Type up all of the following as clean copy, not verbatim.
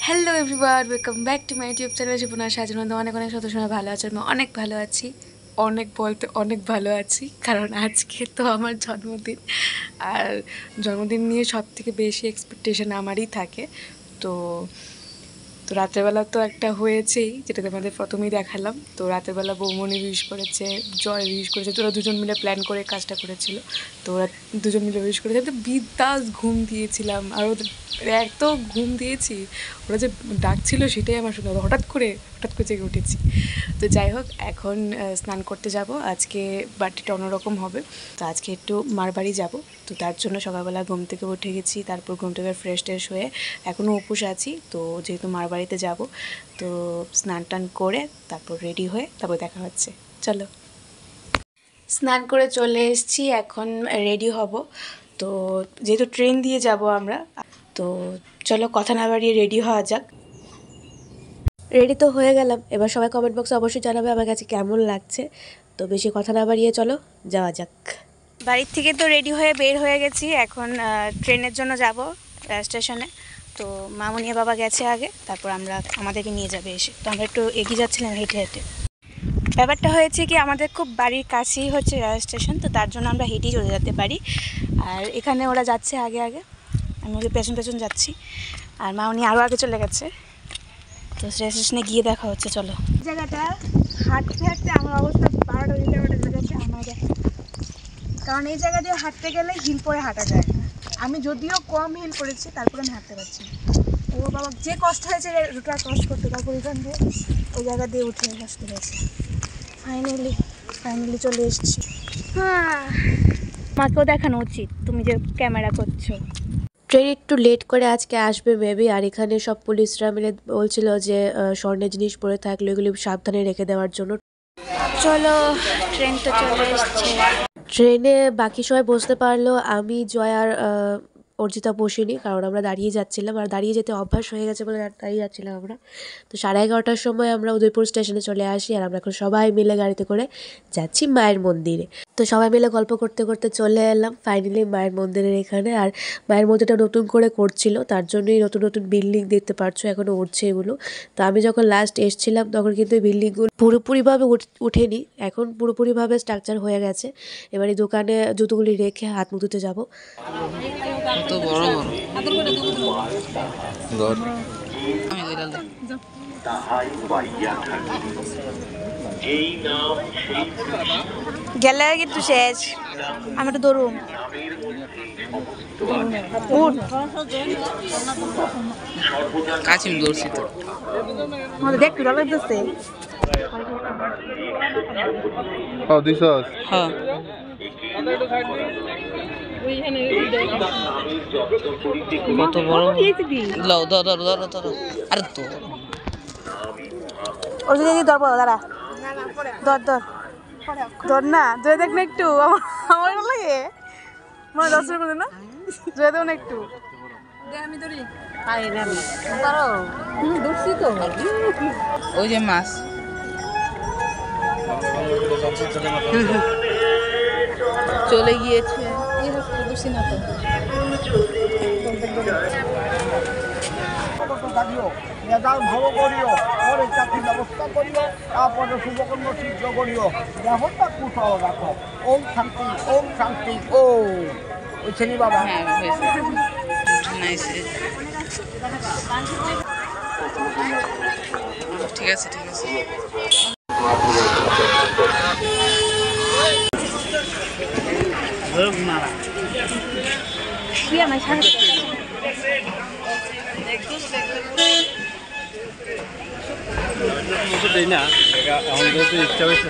Hello everyone, welcome back to my YouTube channel জীবনা সাজানো। অনেক অনেক সদস্য ভালো আছে, আমি অনেক ভালো আছি। অনেক বলতে অনেক ভালো আছি, কারণ আজকে তো আমার জন্মদিন। আর জন্মদিন নিয়ে সব থেকে বেশি এক্সপেকটেশন আমারই থাকে। তো তো রাত্রেবেলা তো একটা হয়েছেই, যেটা তোমাদের প্রথমেই দেখালাম। তো রাতেরবেলা বৌমনি উইশ করেছে, জয় উইশ করেছে, তোরা দুজন মিলে প্ল্যান করে কাজটা করেছিল। তো ওরা দুজন মিলে উইশ করেছে, তো বিন্দাস ঘুম দিয়েছিলাম। আর ওদের এত ঘুম দিয়েছি, ওরা যে ডাকছিল সেটাই আমার শুনে হঠাৎ করে জেগে উঠেছি। তো যাই হোক, এখন স্নান করতে যাব। আজকে বাড়িটা অন্যরকম হবে। তো আজকে একটু মার বাড়ি যাবো। তো তার জন্য সকালবেলা ঘুম থেকে উঠে গেছি, তারপর ঘুম থেকে ফ্রেশ ট্রেশ হয়ে এখনও উপোস আছি। তো যেহেতু মার বাড়িতে যাব, তো স্নান টান করে তারপর রেডি হয়ে তারপর দেখা হচ্ছে। চলো, স্নান করে চলে এসেছি, এখন রেডি হব। তো যেহেতু ট্রেন দিয়ে যাব আমরা, তো চলো কথা না বাড়িয়ে রেডি হওয়া যাক। রেডি তো হয়ে গেলাম, এবার সবাই কমেন্ট বক্সে অবশ্যই জানাবে আমার কাছে কেমন লাগছে। তো বেশি কথা না বাড়িয়ে চলো যাওয়া যাক। বাড়ির থেকে তো রেডি হয়ে বের হয়ে গেছি, এখন ট্রেনের জন্য যাব স্টেশনে। তো মামুনিয়া বাবা গেছে আগে, তারপর আমাদেরকে নিয়ে যাবে এসে। তো আমরা একটু এগিয়ে যাচ্ছিলাম হেঁটে হেঁটে। ব্যাপারটা হয়েছে কি, আমাদের খুব বাড়ির কাছেই হচ্ছে রেল স্টেশন, তো তার জন্য আমরা হেঁটেই চলে যেতে পারি। আর এখানে ওরা যাচ্ছে আগে আগে, আমি ওদের পেছন পেছন যাচ্ছি, আর মামুনি আরও আগে চলে গেছে। তো স্টেশনে গিয়ে দেখা হচ্ছে, চলো। জায়গাটা হাঁটতে হাঁটতে আমার অবস্থা 12টা বেজে গেছে আমাদের, কারণ এই জায়গা দিয়ে হাঁটতে গেলে হিল পরে হাঁটা যায় না। আমি যদিও কম হিল পরেছি, তারপরে আমি হাঁটতে পারছি না। ও বাবা, যে কষ্ট হয়েছে রুটা ক্রস করতে, তারপর এখান দিয়ে ওই জায়গা দিয়ে উঠে আসতে হয়েছে। ফাইনালি চলে এসেছি। মাকেও দেখানো উচিত তুমি যে ক্যামেরা করছো। ট্রেন একটু লেট করে আজকে আসবে মেবি। আর এখানে সব পুলিশরা মিলে বলছিল যে স্বর্ণের জিনিস পরে থাকলে এগুলি সাবধানে রেখে দেওয়ার জন্য। চলো, ট্রেন তো চলে এসছে। ট্রেনে বাকি সবাই বসতে পারলো, আমি জয় আর অর্জিতা বসিনি, কারণ আমরা দাঁড়িয়ে যাচ্ছিলাম। আর দাঁড়িয়ে যেতে অভ্যাস হয়ে গেছে বলে দাঁড়িয়ে যাচ্ছিলাম আমরা। তো 11:30টার সময় আমরা উদয়পুর স্টেশনে চলে আসি, আর আমরা এখন সবাই মিলে গাড়িতে করে যাচ্ছি মায়ের মন্দিরে। তো সবাই মিলে গল্প করতে করতে চলে এলাম ফাইনালি মায়ের মন্দিরের এখানে। আর মায়ের মন্দিরটা নতুন করে করছিল, তার জন্যই নতুন নতুন বিল্ডিং দেখতে পাচ্ছ, এখনও উঠছে এগুলো। তো আমি যখন লাস্ট এসেছিলাম তখন কিন্তু এই বিল্ডিংগুলো পুরোপুরিভাবে উঠেনি, এখন পুরোপুরিভাবে স্ট্রাকচার হয়ে গেছে। এবার এই দোকানে জুতোগুলি রেখে হাত মুখ ধুতে যাবো। গেলে কিন্তু শেষ, আমি একটু দৌড়ুম। কাছে দৌড়ছি তো দেখতে ভালো লাগতেছে। হ্যাঁ কত বড় লাও ধর আরে তো ওর যদি ধরবো, দাঁড়া, ধর ধর ধর না, ধরে দেখ না একটু। আমার ভালো লাগে, মনে দর্শন করে না, ধরে দেবো না একটু। আমি ধরি ধরছি তো, ওই যে মাছ চলে গিয়েছে। ধরছি না তো। ভালো করিও, পরে চাকরির ব্যবস্থা করিও, তারপরে শুভকর্ম সিদ্ধ করিও, দেহটা কুশল রাখো। ওম শান্তি, ওম শান্তি। ও ওই ছেলে বাবা। হ্যাঁ হয়েছে, নাইস। ঠিক আছে ঠিক আছে। তুই আমার সাথে না আমাদের তো ইচ্ছা হয়েছে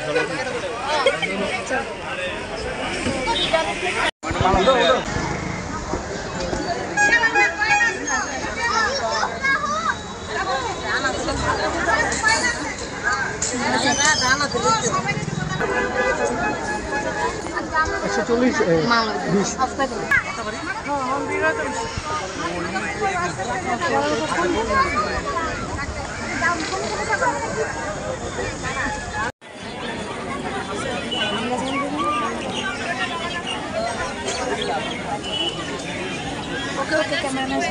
ওকে, ক্যামেরাম্যান।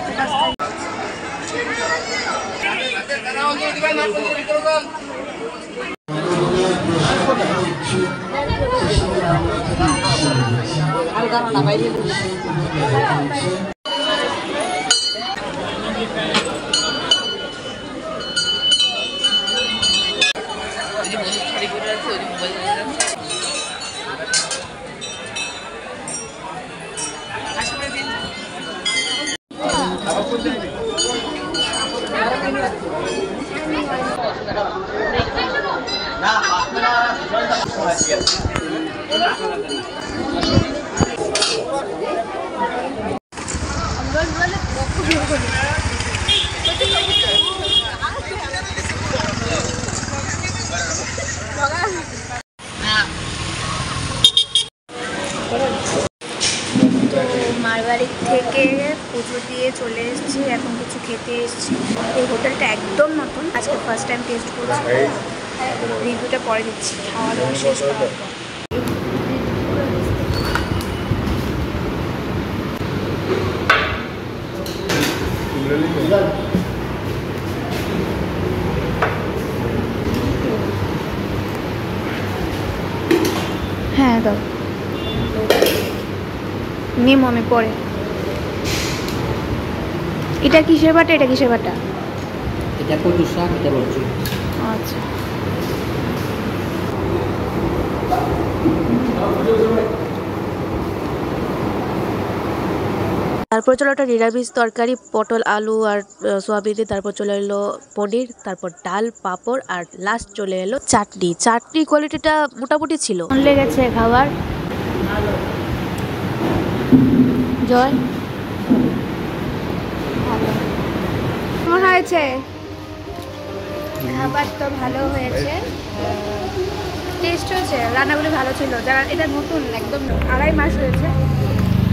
মারবাড়ি থেকে পুজো দিয়ে চলে এসেছি, এখন কিছু খেতে এসেছি। এই হোটেলটা একদম নতুন, আজকে ফার্স্ট টাইম টেস্ট করছি, রিভিউটা পরে দিচ্ছি খাওয়া দাওয়া শেষ করার পর। হ্যাঁ দাও নিমো আমি পরে। এটা কিসের বাটা? এটা কিসের বাটা? এটা কচু শাক, এটা বলছি। আচ্ছা তারপর চলো একটা নিরামিষ তরকারি, পটল আলু আর সোয়াবিন দিয়ে, তারপর চলে এলো পনির, তারপর ডাল পাঁপড়, আর লাস্ট চলে এলো চাটনি। চাটনি কোয়ালিটিটা মোটামুটি ছিল। লেগেছে খাবার জয় কেমন হয়েছে? খাবার তো ভালো হয়েছে, টেস্ট হয়েছে, রান্নাগুলি ভালো ছিল। যারা এটা নতুন একদম 2.5 মাস হয়েছে,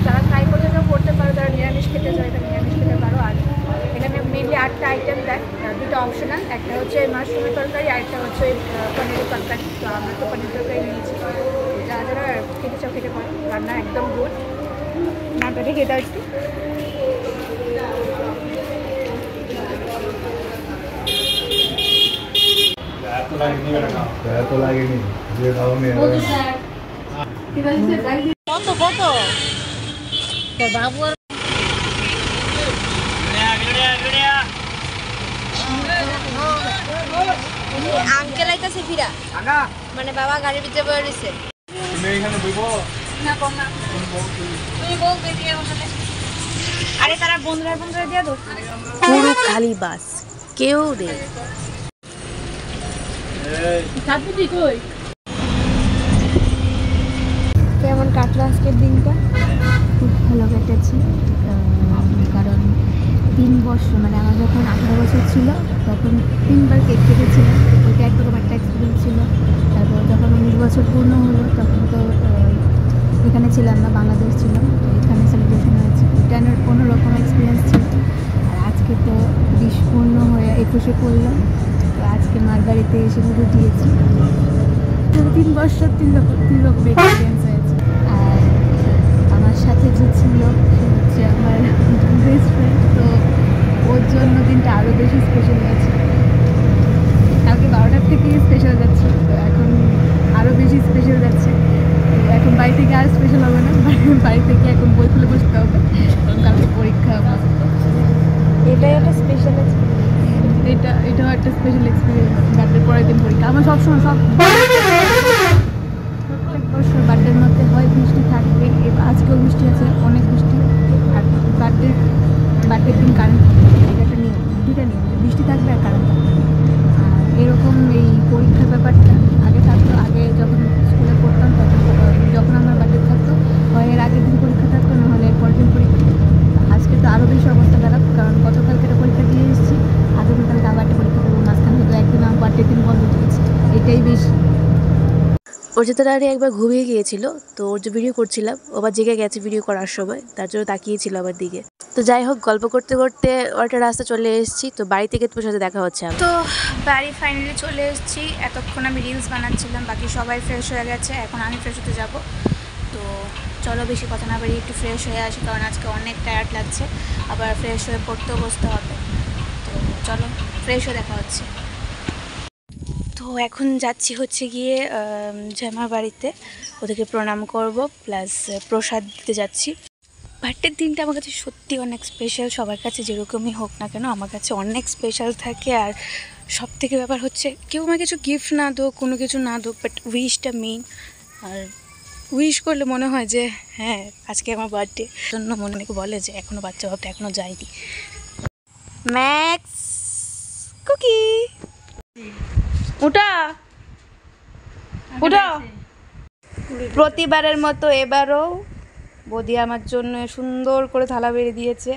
যারা ট্রাই করতে পারো, যারা নিরামিষ খেতে চাও এটা নিরামিষ খেতে পারো। আর এখানে মেনলি 8টা আইটেম দেয়, 2টা অপশনাল, একটা হচ্ছে মাশরুমের তরকারি, আরেকটা হচ্ছে পনিরের তরকারি। তো আমরা তো পনির তরকারি নিয়েছি, যারা যারা খেতে চাও খেতে পারো, রান্না একদম গুড। নামটাকে খেতে একটু এত লাগেনি যে কারণে কত কত তো বাবু আর আঙ্কেল আইতাছে ফিরা মানে বাবা গাড়ির ভিতরে বয়ে রয়েছে। আরে তারা বন্ধুরা দিয়ে দো, পুরো খালি বাস, কেউ নেই। কেমন কাটলো আজকের দিনটা? খুব ভালো কেটেছে, কারণ 3 বছর মানে আমার যখন 18 বছর ছিল তখন 3বার কেক কেটেছিলাম, ওইটা একরকম একটা এক্সপিরিয়েন্স ছিল। তারপর যখন 19 বছর পূর্ণ হলো তখন তো এখানে ছিলাম না, বাংলাদেশ ছিলাম, তো এখানে সেলিব্রেশন হয়েছে, এটা অন্যরকম এক্সপিরিয়েন্স ছিল। আর আজকে তো 20 পূর্ণ হয়ে 21-এ পড়লাম, তো আজকে মার বাড়িতে এসে পুজো দিয়েছি। 3 বছর 3 রকম এক্সপিরিয়েন্স হয়েছে। আর আমার সাথে যে ছিল সে হচ্ছে আমার বেস্ট ফ্রেন্ড, তো ওর জন্য দিনটা আরও বেশি স্পেশাল হয়েছে। কালকে 12টার থেকেই স্পেশাল যাচ্ছে, তো এখন আরও বেশি স্পেশাল যাচ্ছে। তো এখন বাড়ি থেকে আর স্পেশাল হবে না, বাড়ি থেকে এখন বই খুলে বসতে হবে, কারণ কালকে পরীক্ষা আমার। এটাই একটা স্পেশাল এক্সপিরিয়েন্স, এটাও একটা স্পেশাল এক্সপিরিয়েন্স। বার্থডের পরের দিন পরীক্ষা। আমার সবসময় প্রত্যেক বছর বার্থডের মধ্যে হয় বৃষ্টি থাকবে, আজকেও বৃষ্টি আছে, অনেক বৃষ্টি। আর বার্থডের দিন কারেন্ট থাকবে, এটা একটা নিয়ম, 2টা নিয়ম, বৃষ্টি থাকবে আর কারেন্ট থাকবে। আর এরকম এই পরীক্ষার ব্যাপারটা আগে থাকতো, আগে যখন স্কুলে পড়তাম তখন যখন আমার বার্থডে থাকতো হয় এর আগের দিন পরীক্ষা থাকতো, নাহলে এর পরের দিন পরীক্ষা। আজকে তো আরও বেশি অবস্থা খারাপ, কারণ গতকালকে পরীক্ষা দিয়ে এসেছি, আগামীকালকে আবার একটা পরীক্ষা দেবো, মাঝখানে হয়তো একদিন আমার বার্থডে দিন বন্ধ চলছে, এটাই বেশি। অর্জিতা রানী একবার ঘুমিয়ে গিয়েছিল, তো ওর যে ভিডিও করছিলাম ও আবার জেগে গেছে ভিডিও করার সময়, তার জন্য তাকিয়েছিল আমার দিকে। তো যাই হোক, গল্প করতে করতে একটা রাস্তা চলে এসেছি, তো বাড়ি থেকে তোমার সাথে দেখা হচ্ছে। তো বাড়ি ফাইনালি চলে এসেছি। এতক্ষণ আমি রিলস বানাচ্ছিলাম, বাকি সবাই ফ্রেশ হয়ে গেছে, এখন আমি ফ্রেশ হতে যাব। তো চলো বেশি কথা না বাড়ি একটু ফ্রেশ হয়ে আসি, কারণ আজকে অনেক টায়ার্ড লাগছে, আবার ফ্রেশ হয়ে পড়তেও বসতে হবে। তো চলো ফ্রেশ হয়ে দেখা হচ্ছে। তো এখন যাচ্ছি হচ্ছে গিয়ে জ্যামার বাড়িতে, ওদেরকে প্রণাম করব, প্লাস প্রসাদ দিতে যাচ্ছি। বার্থডের দিনটা আমার কাছে সত্যি অনেক স্পেশাল, সবার কাছে যেরকমই হোক না কেন আমার কাছে অনেক স্পেশাল থাকে। আর সব থেকে ব্যাপার হচ্ছে কেউ আমাকে কিছু গিফট না দোক, কোনো কিছু না দোক, but wish main. R wish করলে মনে হয় যে হ্যাঁ আজকে আমার বার্থডে, জন্য মনে অনেকে বলে যে এখনও বাচ্চা ভাবটা এখনও যায়নি। ম্যাক্স কুকি ওটা ওটা প্রতিবারের মতো এবারও বৌদি আমার জন্য সুন্দর করে থালা বেড়ে দিয়েছে।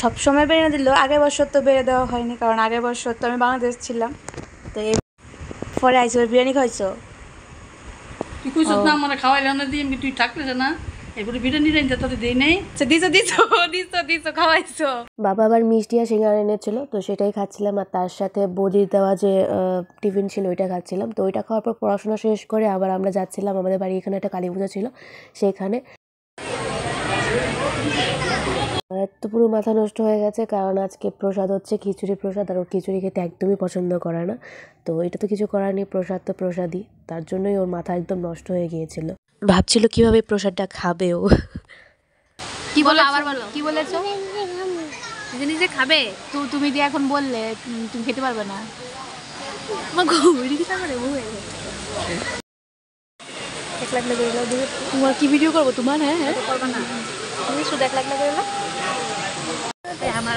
সবসময় বেড়ে না দিলেও আগের বছর তো বেড়ে দেওয়া হয়নি, কারণ আগের বছর তো আমি বাংলাদেশ ছিলাম। তো এই পরে আইসো বিরিয়ানি খাইছো? তুই কইছস না আমার খাওয়াইলাম না দিয়ে তুই থাকলে না এরপরে বিরিয়ানি রাইন্দা তোরে দেই নাই। দিছো খাওয়াইছো। বাবা আবার মিষ্টি আর সিঙ্গারা এনেছিল, তো সেটাই খাচ্ছিলাম। আর তার সাথে বদির দেওয়া যে টিফিন ছিল ওইটা খাচ্ছিলাম। তো ওইটা খাওয়ার পর পড়াশোনা শেষ করে আবার আমরা যাচ্ছিলাম, আমাদের বাড়ি এখানে একটা কালী পুজো ছিল সেখানে। তো পুরো মাথা নষ্ট হয়ে গেছে, কারণ আজকে প্রসাদ হচ্ছে খিচুড়ি প্রসাদ, আর ওর খিচুড়ি খেতে একদমই পছন্দ করে না। তো এটা তো কিছু করার নেই, প্রসাদ তো প্রসাদই, তার জন্যই ওর মাথা একদম নষ্ট হয়ে গিয়েছিল। ভাবছিল কিভাবে প্রসাদটা খাবে ও। কি বলো আবার বলো, কি বলেছো? নিজে নিজে খাবে তো, তুমি যে এখন বললে তুমি খেতে পারবে না। আমার ঘুরি কি তারপরে ও হয়ে গেছে। এক লাখ লেগে গেল, তোমার কি ভিডিও করবো তোমার? হ্যাঁ হ্যাঁ করবে না তুমি শুধু 1 লাখ লেগে গেল। আমার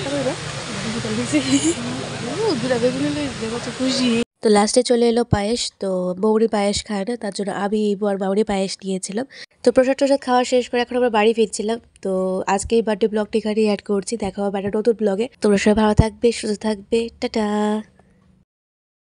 তো রইবে দুটা বেগুন কত খুশি। তো লাস্টে চলে এলো পায়েস। তো বৌরি পায়েস খায় না, তার জন্য আমি ইবু আর বাউরি পায়েস নিয়েছিলাম। তো প্রসাদ খাওয়া শেষ করে এখন আমরা বাড়ি ফিরছিলাম। তো আজকে এই বার্থডে ব্লগটি এখানেই অ্যাড করছি, দেখা হবে একটা নতুন ব্লগে। তোমরা সবাই ভালো থাকবে, সুস্থ থাকবে, টাটা।